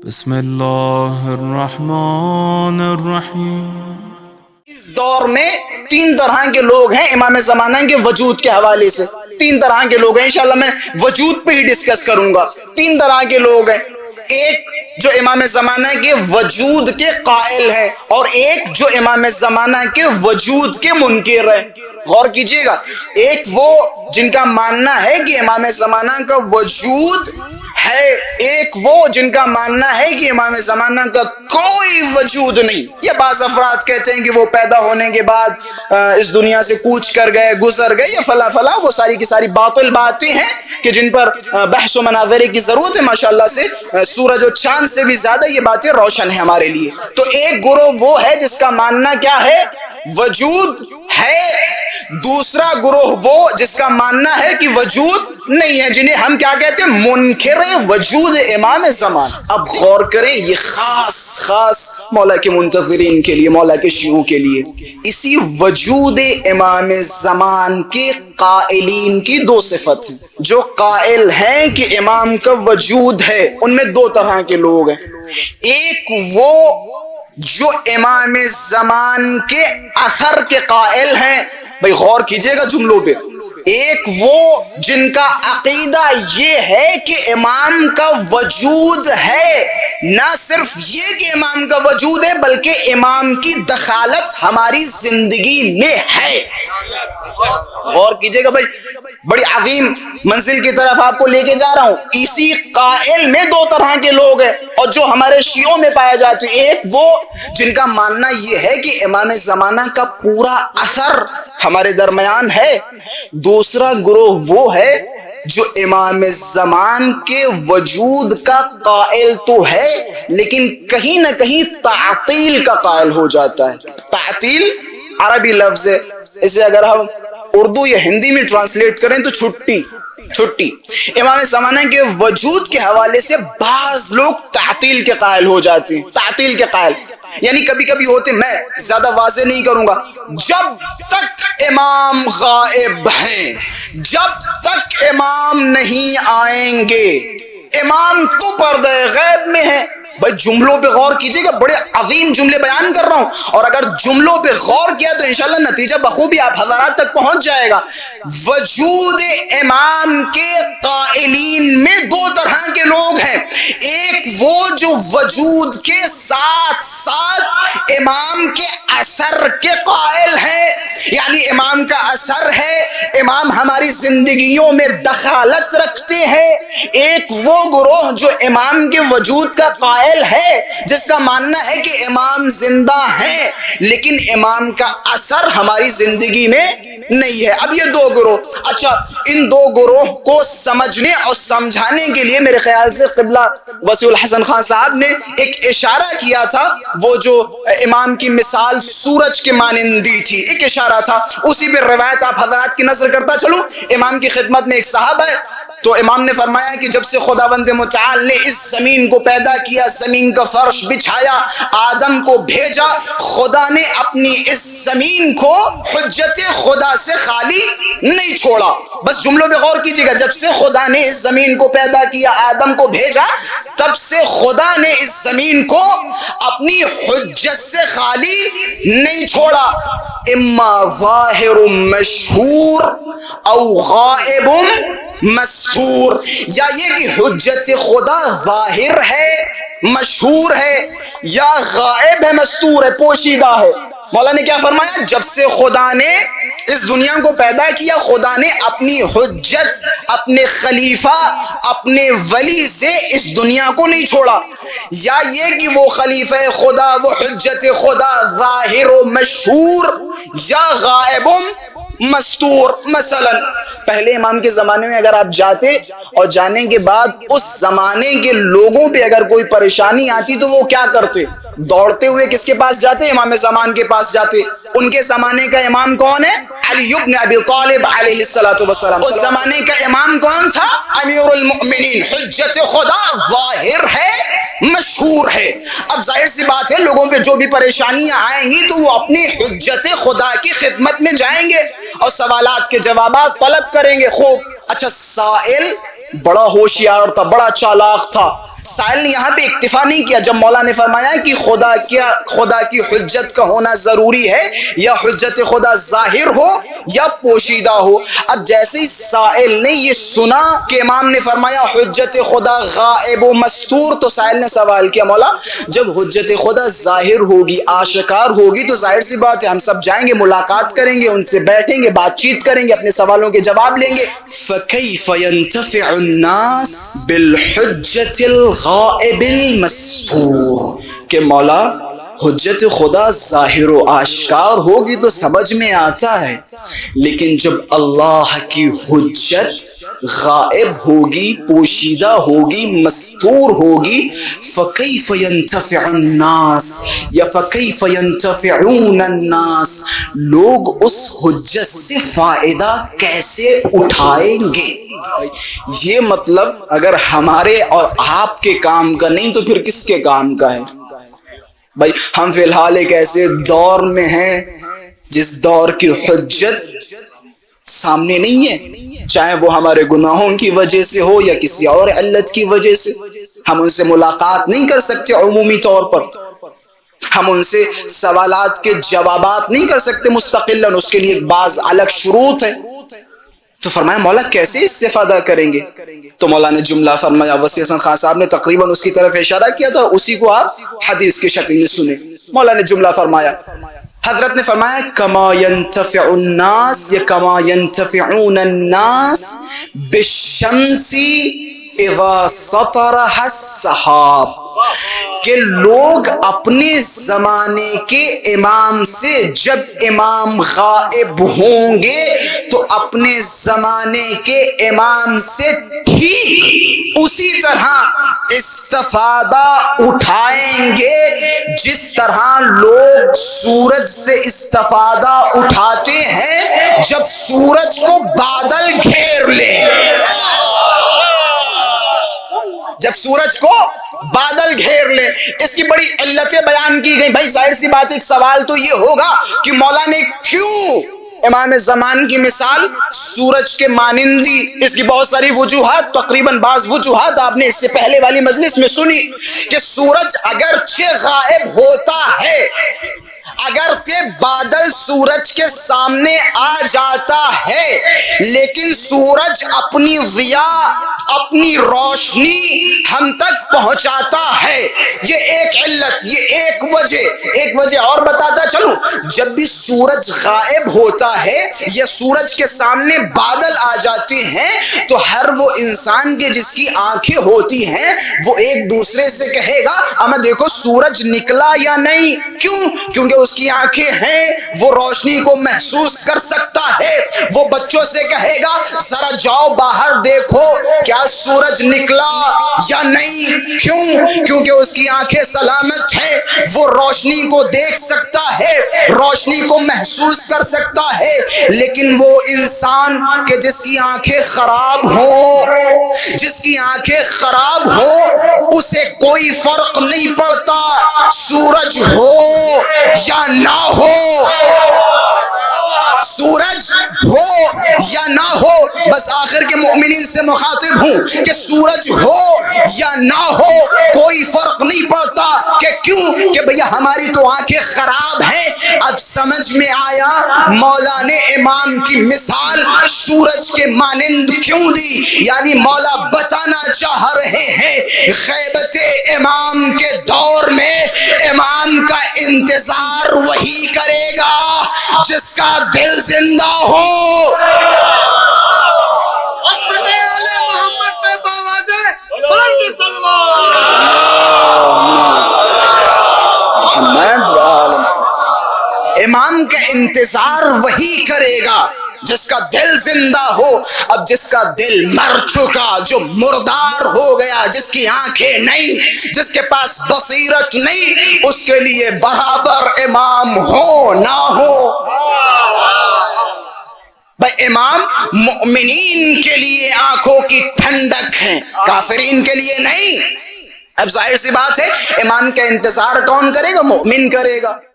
بسم اللہ الرحمن الرحیم۔ اس دور میں تین طرح کے لوگ ہیں امام زمانہ کے وجود کے حوالے سے۔ تین طرح کے لوگ ہیں، انشاءاللہ میں وجود پہ ہی ڈسکس کروں گا۔ تین طرح کے لوگ ہیں، ایک جو امام زمانہ کے وجود کے قائل ہیں اور ایک جو امام زمانہ کے وجود کے منکر ہیں۔ غور کیجئے گا، ایک وہ جن کا ماننا ہے کہ امام زمانہ کا وجود ہے، ایک وہ جن کا ماننا ہے کہ امام زمانہ کا کوئی وجود نہیں۔ یہ بعض افراد کہتے ہیں کہ وہ پیدا ہونے کے بعد اس دنیا سے کوچ کر گئے، گزر گئے، یا فلاں فلاں، وہ ساری کی ساری باطل باتیں ہیں کہ جن پر بحث و مناظرے کی ضرورت ہے۔ ماشاءاللہ سے سورج و چاند سے بھی زیادہ یہ باتیں روشن ہیں ہمارے لیے۔ تو ایک گروہ وہ ہے جس کا ماننا کیا ہے؟ وجود ہے۔ دوسرا گروہ وہ جس کا ماننا ہے کہ وجود نہیں ہے، جنہیں ہم کیا کہتے ہیں؟ منکر وجود امام زمان۔ اب غور کریں، یہ خاص مولا کے منتظرین کے لیے، مولا کے شیعوں کے لیے، اسی وجود امام زمان کے قائلین کی دو صفت ہیں۔ جو قائل ہیں کہ امام کا وجود ہے، ان میں دو طرح کے لوگ ہیں۔ ایک وہ جو امام زمان کے اثر کے قائل ہیں، بھئی غور کیجئے گا جملوں پہ، ایک وہ جن کا عقیدہ یہ ہے کہ امام کا وجود ہے، نہ صرف یہ کہ امام کا وجود ہے بلکہ امام کی دخالت ہماری زندگی میں ہے۔ غور کیجئے گا بھائی، بڑی عظیم منزل کی طرف آپ کو لے کے جا رہا ہوں۔ اسی قائل میں دو طرح کے لوگ ہیں اور جو ہمارے شیعوں میں پائے جاتے ہیں۔ ایک وہ جن کا ماننا یہ ہے کہ امام زمانہ کا پورا اثر ہمارے درمیان ہے۔ دوسرا گروہ وہ ہے جو امام زمان کے وجود کا قائل تو ہے لیکن کہیں نہ کہیں تعطیل کا قائل ہو جاتا ہے۔ تعطیل عربی لفظ ہے، اسے اگر ہم اردو یا ہندی میں ٹرانسلیٹ کریں تو چھٹی۔ امام زمانہ کے وجود کے حوالے سے بعض لوگ تعطیل کے قائل ہو جاتے ہیں۔ تعطیل کے قائل یعنی کبھی کبھی ہوتے، میں زیادہ واضح نہیں کروں گا، جب تک امام غائب ہیں، جب تک امام نہیں آئیں گے، امام تو پردہ غیب میں ہے۔ بھائی جملوں پہ غور کیجئے گا، بڑے عظیم جملے بیان کر رہا ہوں، اور اگر جملوں پہ غور کیا تو انشاءاللہ نتیجہ بخوبی آپ حضرات تک پہنچ جائے گا۔ وجود امام کے قائلین میں دو طرح کے لوگ ہیں۔ ایک وہ جو وجود کے ساتھ ساتھ امام کے اثر کے قائل ہیں، یعنی امام کا اثر ہے، امام ہماری زندگیوں میں دخالت رکھتے ہیں۔ ایک وہ گروہ جو امام کے وجود کا قائل ہے، جس کا ماننا ہے کہ امام زندہ ہیں لیکن امام کا اثر ہماری زندگی میں نہیں ہے۔ اب یہ دو گروہ، اچھا ان دو گروہ کو سمجھنے اور سمجھانے کے لیے میرے خیال سے قبلہ وسیع الحسن خان صاحب نے ایک اشارہ کیا تھا، وہ جو امام کی مثال سورج کے مانند دی تھی، ایک اشارہ تھا، اسی پہ روایت آپ حضرات کی نظر کرتا چلوں۔ امام کی خدمت میں ایک صاحب ہے، تو امام نے فرمایا کہ جب سے خداوند متعال نے اس زمین کو پیدا کیا، زمین کا فرش بچھایا، آدم کو بھیجا، خدا نے اپنی اس زمین کو حجت خدا سے خالی نہیں چھوڑا۔ بس جملوں پہ غور کیجیے گا، جب سے خدا نے اس زمین کو پیدا کیا، آدم کو بھیجا، تب سے خدا نے اس زمین کو اپنی حجت سے خالی نہیں چھوڑا۔ اما ظاہر مشہور او غائب مستور، یا یہ کہ حجت خدا ظاہر ہے، مشہور ہے، یا غائب ہے، مستور ہے، پوشیدہ ہے۔ مولا نے کیا فرمایا؟ جب سے خدا نے اس دنیا کو پیدا کیا، خدا نے اپنی حجت، اپنے خلیفہ، اپنے ولی سے اس دنیا کو نہیں چھوڑا۔ یا یہ کہ وہ خلیفہ خدا، وہ حجت خدا ظاہر و مشہور یا غائب و مستور۔ مثلا پہلے امام کے زمانے میں اگر آپ جاتے اور جانے کے بعد اس زمانے کے لوگوں پہ اگر کوئی پریشانی آتی تو وہ کیا کرتے؟ دوڑتے ہوئے کس کے پاس جاتے؟ امام زمان کے پاس جاتے۔ ان کے زمانے کا امام کون ہے؟ علی ابن ابی طالب علیہ السلام۔ اس زمانے کا امام کون تھا؟ امیر المؤمنین۔ حجت خدا ظاہر ہے، مشہور ہے۔ اب ظاہر سی بات ہے، لوگوں پہ جو بھی پریشانیاں آئیں گی تو وہ اپنی حجت خدا کی خدمت میں جائیں گے اور سوالات کے جوابات طلب کریں گے۔ خوب، اچھا سائل بڑا ہوشیار تھا، بڑا چالاک تھا، سائل نے یہاں پہ اکتفا نہیں کیا جب مولا نے فرمایا کہ خدا کی حجت کا ہونا ضروری ہے، یا حجت خدا ظاہر ہو یا پوشیدہ ہو۔ اب جیسے ہی سائل نے یہ سنا کہ امام نے فرمایا حجت خدا غائب و مستور، تو سائل نے سوال کیا مولا جب حجت خدا ظاہر ہوگی، آشکار ہوگی، تو ظاہر سی بات ہے ہم سب جائیں گے، ملاقات کریں گے، ان سے بیٹھیں گے، بات چیت کریں گے، اپنے سوالوں کے جواب لیں گے۔ فَكَيْفَ يَنْتَفِعُ النَّاسِ بِالْحُجَّةِ الْغَائِبِ الْمَسْتُورِ، کہ مولا حجت خدا ظاہر و آشکار ہوگی تو سمجھ میں آتا ہے، لیکن جب اللہ کی حجت غائب ہوگی، پوشیدہ ہوگی، مستور ہوگی، فَكَيْفَ يَنْتَفِعُ النَّاسِ یا فَكَيْفَ يَنْتَفِعُونَ النَّاسِ، لوگ اس حجت سے فائدہ کیسے اٹھائیں گے؟ یہ مطلب اگر ہمارے اور آپ کے کام کا نہیں تو پھر کس کے کام کا ہے؟ بھائی ہم فی الحال ایک ایسے دور میں ہیں جس دور کی حجت سامنے نہیں ہے، چاہے وہ ہمارے گناہوں کی وجہ سے ہو یا کسی اور علت کی وجہ سے۔ ہم ان سے ملاقات نہیں کر سکتے عمومی طور پر، ہم ان سے سوالات کے جوابات نہیں کر سکتے مستقلاً، اس کے لیے بعض الگ شروط ہے۔ تو فرمایا مولا کیسے استفادہ کریں گے؟ تو مولا نے جملہ فرمایا، وسیع حسن خان صاحب نے تقریباً اس کی طرف اشارہ کیا تھا، اسی کو آپ حدیث کی شکل میں سنیں۔ مولا نے جملہ فرمایا، حضرت نے فرمایا کما ينتفع الناس یا کما ينتفعون الناس بالشمس اذا سطرها السحاب، کہ لوگ اپنے زمانے کے امام سے جب امام غائب ہوں گے تو اپنے زمانے کے امام سے ٹھیک اسی طرح استفادہ اٹھائیں گے جس طرح لوگ سورج سے استفادہ اٹھاتے ہیں جب سورج کو بادل گھیر لیں۔ جب سورج کو بادل گھیر لیں، اس کی بڑی علتیں بیان کی گئی۔ بھائی ظاہر سی بات ایک سوال تو یہ ہوگا کہ مولا نے کیوں امام زمان کی مثال سورج کے مانندی، اس کی بہت ساری وجوہات، تقریباً بعض وجوہات آپ نے اس سے پہلے والی مجلس میں سنی کہ سورج اگرچہ غائب ہوتا ہے، اگرچہ بادل سورج کے سامنے آ جاتا ہے، لیکن سورج اپنی ضیاء، اپنی روشنی ہم تک پہنچاتا ہے۔ یہ ایک علت، یہ ایک وجہ اور بتاتا چلوں، جب بھی سورج غائب ہوتا ہے یا سورج کے سامنے بادل آ جاتے ہیں تو ہر وہ انسان کے جس کی آنکھیں ہوتی ہیں وہ ایک دوسرے سے کہے گا اما دیکھو سورج نکلا یا نہیں، کیوں؟ کیونکہ اس کی آنکھیں ہیں، وہ روشنی کو محسوس کر سکتا ہے۔ وہ بچوں سے کہے گا ذرا جاؤ باہر دیکھو کیا سورج نکلا یا نہیں، کیوں؟ کیونکہ اس کی آنکھیں سلامت ہیں، وہ روشنی کو دیکھ سکتا ہے، روشنی کو محسوس کر سکتا ہے۔ لیکن وہ انسان کہ جس کی آنکھیں خراب ہوں، جس کی آنکھیں خراب ہوں، اسے کوئی فرق نہیں پڑتا سورج ہو یا نہ ہو، سورج ہو یا نہ ہو، بس آخر کے مؤمنین سے مخاطب ہوں کہ سورج ہو یا نہ ہو کوئی فرق نہیں پڑتا، کہ کیوں؟ کہ بھیا ہماری تو آنکھیں خراب ہیں۔ اب سمجھ میں آیا مولا نے امام کی مثال سورج کے مانند کیوں دی، یعنی مولا بتانا چاہ رہے ہیں غیبت امام کے دور میں امام کا انتظار وہی کرے گا جس کا دل زندہ ہو۔ امام کا انتظار وہی کرے گا جس کا دل زندہ ہو۔ اب جس کا دل مر چکا، جو مردار ہو گیا، جس کی آنکھیں نہیں، جس کے پاس بصیرت نہیں، اس کے لیے برابر امام ہو نہ ہو۔ بھائی امام مؤمنین کے لیے آنکھوں کی ٹھنڈک ہے، کافرین کے لیے نہیں۔ اب ظاہر سی بات ہے امام کا انتظار کون کرے گا؟ مؤمن کرے گا۔